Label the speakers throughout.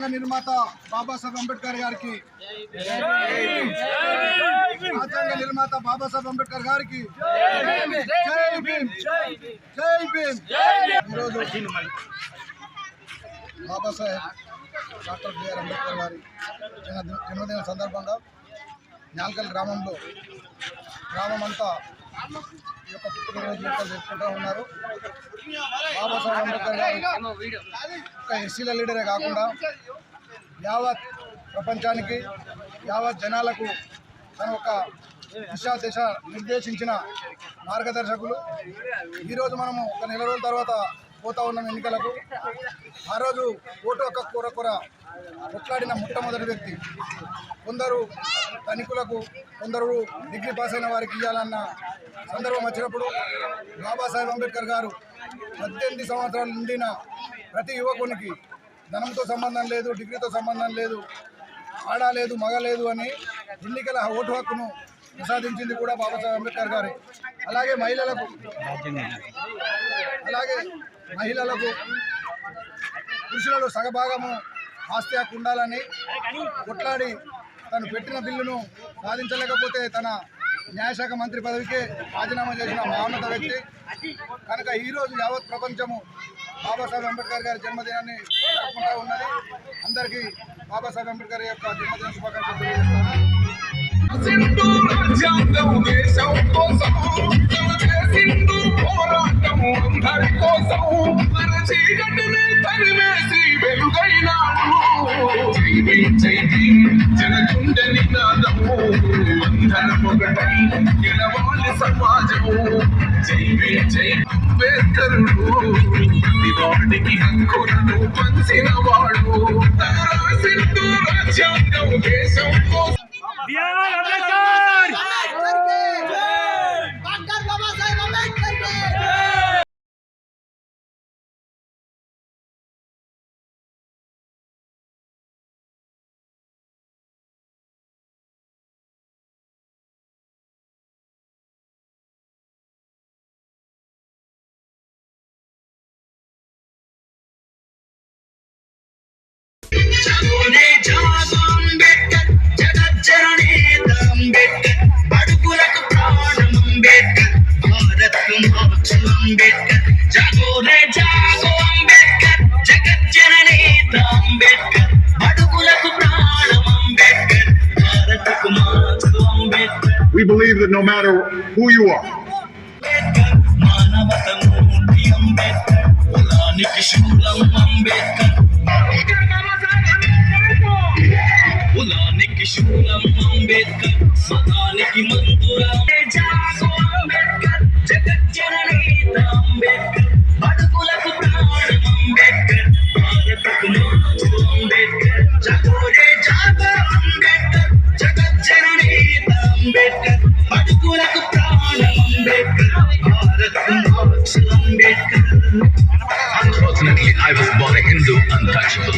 Speaker 1: రాజ్యాంగ నిర్మాత బాబాసాహెబ్ అంబేద్కర్ గారికి, రాజ్యాంగ నిర్మాత బాబాసాహెబ్ అంబేద్కర్ గారికి జై భీమ్, జై భీమ్. ఈరోజు బాబాసాహెబ్ డాక్టర్ బిఆర్ అంబేద్కర్ గారి జన్మదిన సందర్భంగా న్యాల్కల్ గ్రామమంతా ఈ యొక్క పుట్టినరోజు జరుపుకుంటూ ఉన్నారు. బాబాసాహెబ్ అంబేద్కర్ గారు ఒక ఎస్సీల లీడరే కాకుండా యావత్ ప్రపంచానికి, యావత్ జనాలకు తన ఒక దిశ నిర్దేశించిన మార్గదర్శకులు. ఈరోజు మనము ఒక నెల రోజుల తర్వాత పోతా ఉన్నాం ఎన్నికలకు. ఆ రోజు ఓటు హక్కు కొర కొట్లాడిన మొట్టమొదటి వ్యక్తి. కొందరు ధనికులకు, కొందరు డిగ్రీ పాస్ అయిన వారికి ఇవ్వాలన్న సందర్భం వచ్చినప్పుడు బాబాసాహెబ్ అంబేద్కర్ గారు 18 సంవత్సరాలు నిండిన ప్రతి యువకునికి ధనంతో సంబంధం లేదు, డిగ్రీతో సంబంధం లేదు, ఆడ లేదు, మగ లేదు అని ఎన్నికల ఓటు హక్కును ప్రసాదించింది కూడా బాబాసాహెబ్ అంబేద్కర్ గారే. అలాగే మహిళలకు పురుషులలో సగభాగము ఆస్తి హక్కు ఉండాలని కొట్లాడి తను పెట్టిన బిల్లును సాధించలేకపోతే తన న్యాయశాఖ మంత్రి పదవికే రాజీనామా చేసిన మహోన్నత వ్యక్తి. కనుక ఈరోజు యావత్ ప్రపంచము బాబాసాహెబ్ అంబేద్కర్ గారి జన్మదినాన్ని జరుపుకుంటూ ఉన్నది. అందరికీ బాబాసాహెబ్ అంబేద్కర్ యొక్క జన్మదిన శుభాకాంక్షలు తెలియజేస్తాను.
Speaker 2: సమాజము జై అంబేద్కరుడు వాడికి హక్కులను పంచిన వాడు సింధు రాజ్యాంగం దేశం కోసం.
Speaker 3: బడుగులకు ప్రాణం అంబేద్కర్, భారత్కు మార్చు అంబేద్కర్, జాగోరే జాగో అంబేద్కర్, జగజ్జననేత అంబేద్కర్, బడుగులకు ప్రాణం అంబేద్కర్, భారత్కు మార్చు Ambedkar.
Speaker 4: We believe that no matter who you are,
Speaker 3: మానవతమూర్తి Ambedkar, కులానికి శూలం అంబేద్కర్, కులానికి శూలం అంబేద్కర్, మతానికి మంతురా జాగో అంబేద్కర్, జగజ్జననేత అంబేద్కర్, బడుగులకు ప్రాణం అంబేద్కర్, భారతకు మార్చు అంబేద్కర్, జాగోరే జాగో అంబేద్కర్, జగజ్జననేత అంబేద్కర్, బడుగులకు ప్రాణం అంబేద్కర్, భారతకు మార్చు Ambedkar.
Speaker 5: Unfortunately, I was born a Hindu untouchable.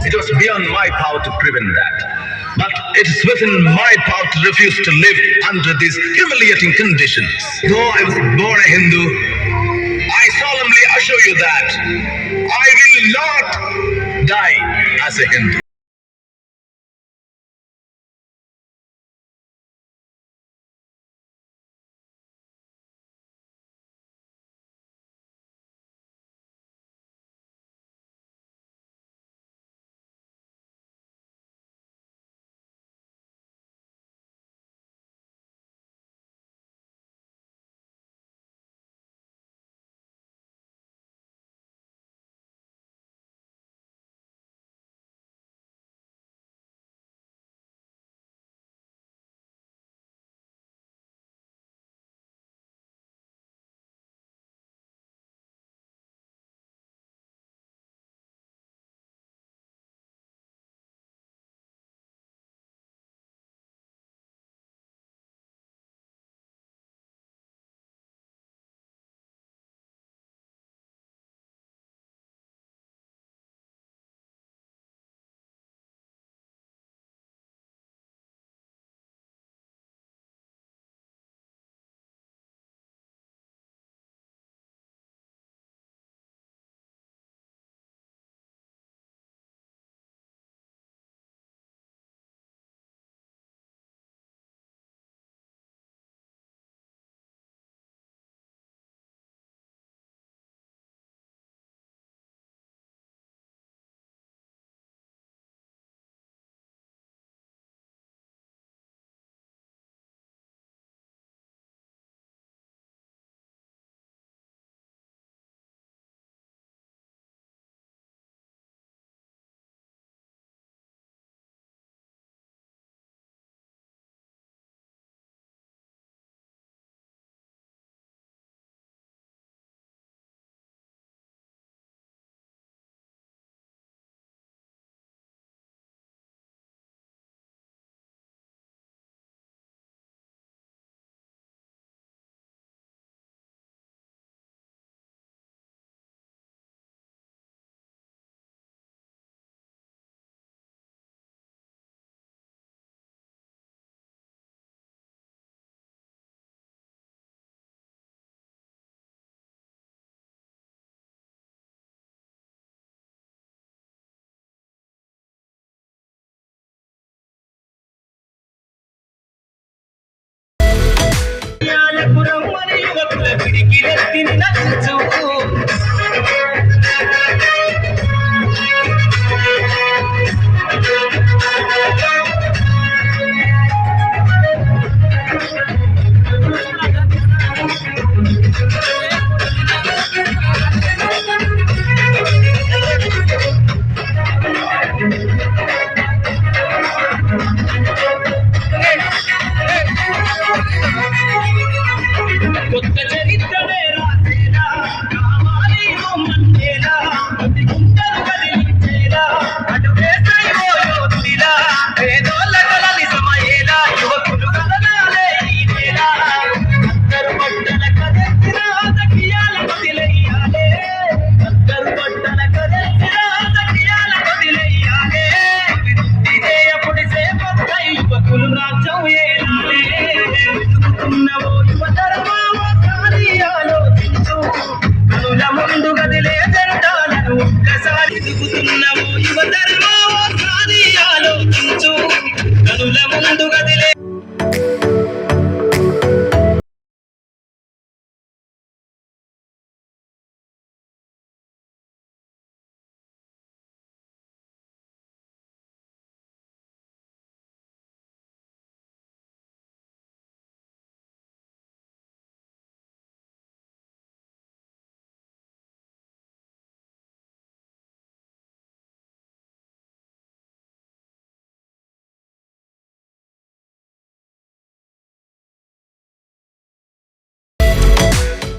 Speaker 5: It was beyond my power to prevent that. But it is within my power to refuse to live under these humiliating conditions. Though I was born a Hindu, I solemnly assure you that I will not die as a Hindu.